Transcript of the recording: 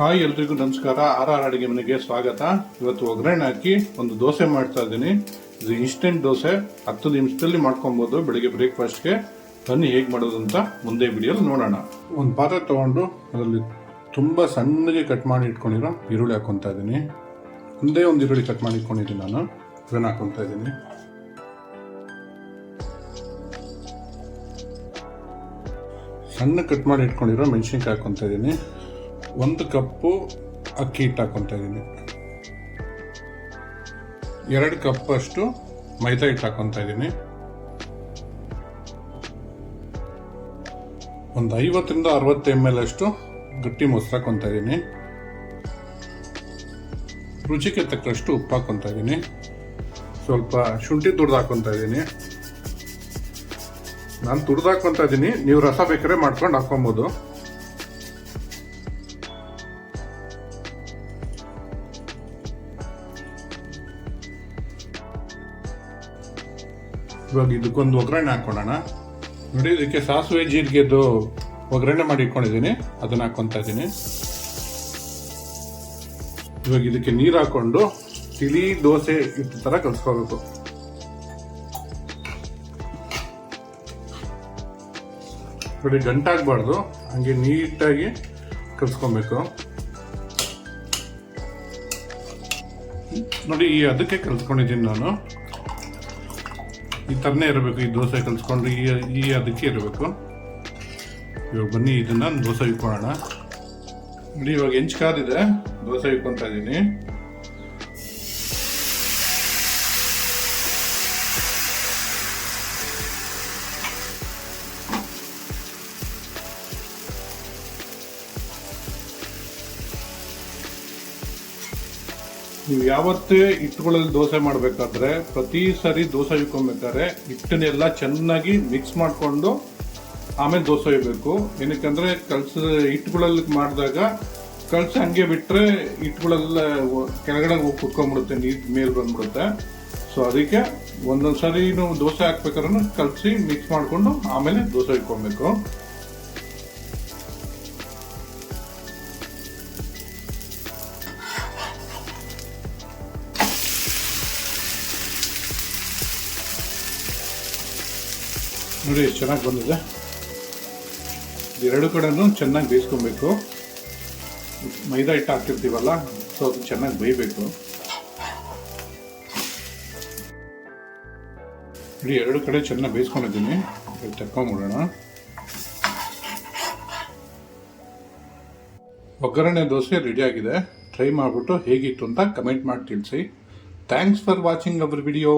Hi, ಎಲ್ರಿಗೂ ನಮಸ್ಕಾರ. R ಅಡುಗೆ ಮನೆಗೆ ಸ್ವಾಗತ. ಇವತ್ತು ಒಗ್ಗರಣೆ ಹಾಕಿ ಒಂದು ದೋಸೆ ಮಾಡ್ತಾ ಇದ್ದೀನಿ. ಇದು ಇನ್ಸ್ಟೆಂಟ್ ದೋಸೆ, 10 ನಿಮಿಷದಲ್ಲಿ ಮಾಡ್ಕೊಬೋದು. ಬೆಳಿಗ್ಗೆ ಬ್ರೇಕ್ಫಾಸ್ಟ್ಗೆ ಬನ್ನಿ ಹೇಗೆ ಮಾಡೋದು ಅಂತ ಮುಂದೆ ವಿಡಿಯೋಲಿ ನೋಡೋಣ. ಒಂದು ಪಾತ್ರೆ ತೊಗೊಂಡು ಅದರಲ್ಲಿ ತುಂಬ ಸಣ್ಣಗೆ ಕಟ್ ಮಾಡಿ ಇಟ್ಕೊಂಡಿರೋ ಈರುಳ್ಳಿ ಹಾಕೊತಾ ಇದ್ದೀನಿ. ಒಂದೇ ಒಂದು ಈರುಳ್ಳಿ ಕಟ್ ಮಾಡಿ ಇಟ್ಕೊಂಡಿದ್ದೀನಿ ನಾನು, ಅದನ್ನು ಹಾಕೊತಾ ಇದ್ದೀನಿ. ಸಣ್ಣ ಕಟ್ ಮಾಡಿ ಇಟ್ಕೊಂಡಿರೋ ಮೆಣಸಿನ್ಕಾಯಿ ಹಾಕೊತಾ ಇದ್ದೀನಿ. 1 ಕಪ್ಪು ಅಕ್ಕಿ ಹಿಟ್ಟು ಹಾಕೊತಾ ಇದ್ದೀನಿ. 2 ಕಪ್ ಅಷ್ಟು ಮೈದಾ ಹಿಟ್ಟು ಹಾಕೊತಾ ಇದ್ದೀನಿ. ಒಂದು 50ರಿಂದ 60 ml ಅಷ್ಟು ಗಟ್ಟಿ ಮೊಸರು ಹಾಕೊತಾ ಇದ್ದೀನಿ. ರುಚಿಗೆ ತಕ್ಕಷ್ಟು ಉಪ್ಪು ಹಾಕೊತಾ ಇದ್ದೀನಿ. ಸ್ವಲ್ಪ ಶುಂಠಿ ತುರಿದು ಹಾಕೊತಾ ಇದ್ದೀನಿ. ನಾನು ತುರಿದು ಹಾಕೊತಾ ಇದ್ದೀನಿ, ನೀವು ರಸ ಬೇಕಾದ್ರೆ ಮಾಡ್ಕೊಂಡು ಹಾಕೊಬೋದು. ಇವಾಗ ಇದಕ್ಕೊಂದು ಒಗ್ಗರಣೆ ಹಾಕೊಳ್ಳೋಣ. ನೋಡಿ, ಇದಕ್ಕೆ ಸಾಸಿವೆ ಜೀರಿಗೆದು ಒಗ್ಗರಣೆ ಮಾಡಿ ಇಟ್ಕೊಂಡಿದ್ದೀನಿ, ಅದನ್ನ ಹಾಕೊತಾ ಇದ್ದೀನಿ. ಇವಾಗ ಇದಕ್ಕೆ ನೀರು ಹಾಕೊಂಡು ತಿಳಿ ದೋಸೆ ಇಟ್ಟು ತರ ಕಲ್ಸ್ಕೋಬೇಕು. ನೋಡಿ, ಗಂಟಾಗಬಾರ್ದು, ಹಂಗೆ ನೀಟಾಗಿ ಕಲ್ಸ್ಕೊಬೇಕು. ನೋಡಿ, ಅದಕ್ಕೆ ಕಲ್ಸ್ಕೊಂಡಿದ್ದೀನಿ ನಾನು. ಈ ಥರನೇ ಇರಬೇಕು. ಈ ದೋಸೆ ಕಲಿಸ್ಕೊಂಡು ಈ ಅದಕ್ಕೆ ಇರಬೇಕು. ಇವಾಗ ಬನ್ನಿ ಇದನ್ನ ದೋಸೆ ಇಟ್ಕೊಳ್ಳೋಣ. ನೋಡಿ, ಇವಾಗ ಹೆಂಚ್ಕಾದಿದೆ, ದೋಸೆ ಇಟ್ಕೊತಾ ಇದ್ದೀನಿ. ನೀವು ಯಾವತ್ತೇ ಹಿಟ್ಟುಗಳಲ್ಲಿ ದೋಸೆ ಮಾಡಬೇಕಾದ್ರೆ ಪ್ರತಿ ಸರಿ ದೋಸೆ ಇಟ್ಕೊಬೇಕಾದ್ರೆ ಹಿಟ್ಟನ್ನೆಲ್ಲ ಚೆನ್ನಾಗಿ ಮಿಕ್ಸ್ ಮಾಡಿಕೊಂಡು ಆಮೇಲೆ ದೋಸೆ ಇಡಬೇಕು. ಏನಕ್ಕಂದ್ರೆ ಹಿಟ್ಟುಗಳಲ್ಲಿ ಮಾಡಿದಾಗ ಕಲಸಿ ಹಂಗೆ ಬಿಟ್ಟರೆ ಹಿಟ್ಟುಗಳೆಲ್ಲ ಕೆಳಗಡೆ ಹೋಗಿ ಕುತ್ಕೊಂಡ್ಬಿಡುತ್ತೆ, ನೀರು ಮೇಲೆ ಬಂದ್ಬಿಡುತ್ತೆ. ಸೊ ಅದಕ್ಕೆ ಒಂದೊಂದ್ಸರಿ ನಾವು ದೋಸೆ ಹಾಕ್ಬೇಕಾದ್ರೆ ಕಲಸಿ ಮಿಕ್ಸ್ ಮಾಡಿಕೊಂಡು ಆಮೇಲೆ ದೋಸೆ ಇಟ್ಕೊಬೇಕು. ನೋಡಿ, ಎಷ್ಟು ಚೆನ್ನಾಗಿ ಬಂದಿದೆ. ಎರಡು ಕಡೆನೂ ಚೆನ್ನಾಗಿ ಬೇಯಿಸ್ಕೊಬೇಕು. ಮೈದಾ ಹಿಟ್ಟು ಹಾಕ್ತಿರ್ತೀವಲ್ಲ, ಸೊ ಅದು ಚೆನ್ನಾಗಿ ಬೇಯಬೇಕು. ನೋಡಿ, ಎರಡು ಕಡೆ ಚೆನ್ನಾಗಿ ಬೇಯಿಸ್ಕೊಂಡಿದ್ದೀನಿ. ತಕ್ಕೊಂಬಿಡೋಣ. ಒಗ್ಗರಣೆ ದೋಸೆ ರೆಡಿ ಆಗಿದೆ. ಟ್ರೈ ಮಾಡಿಬಿಟ್ಟು ಹೇಗಿತ್ತು ಅಂತ ಕಮೆಂಟ್ ಮಾಡಿ ತಿಳಿಸಿ. Thanks for watching our video.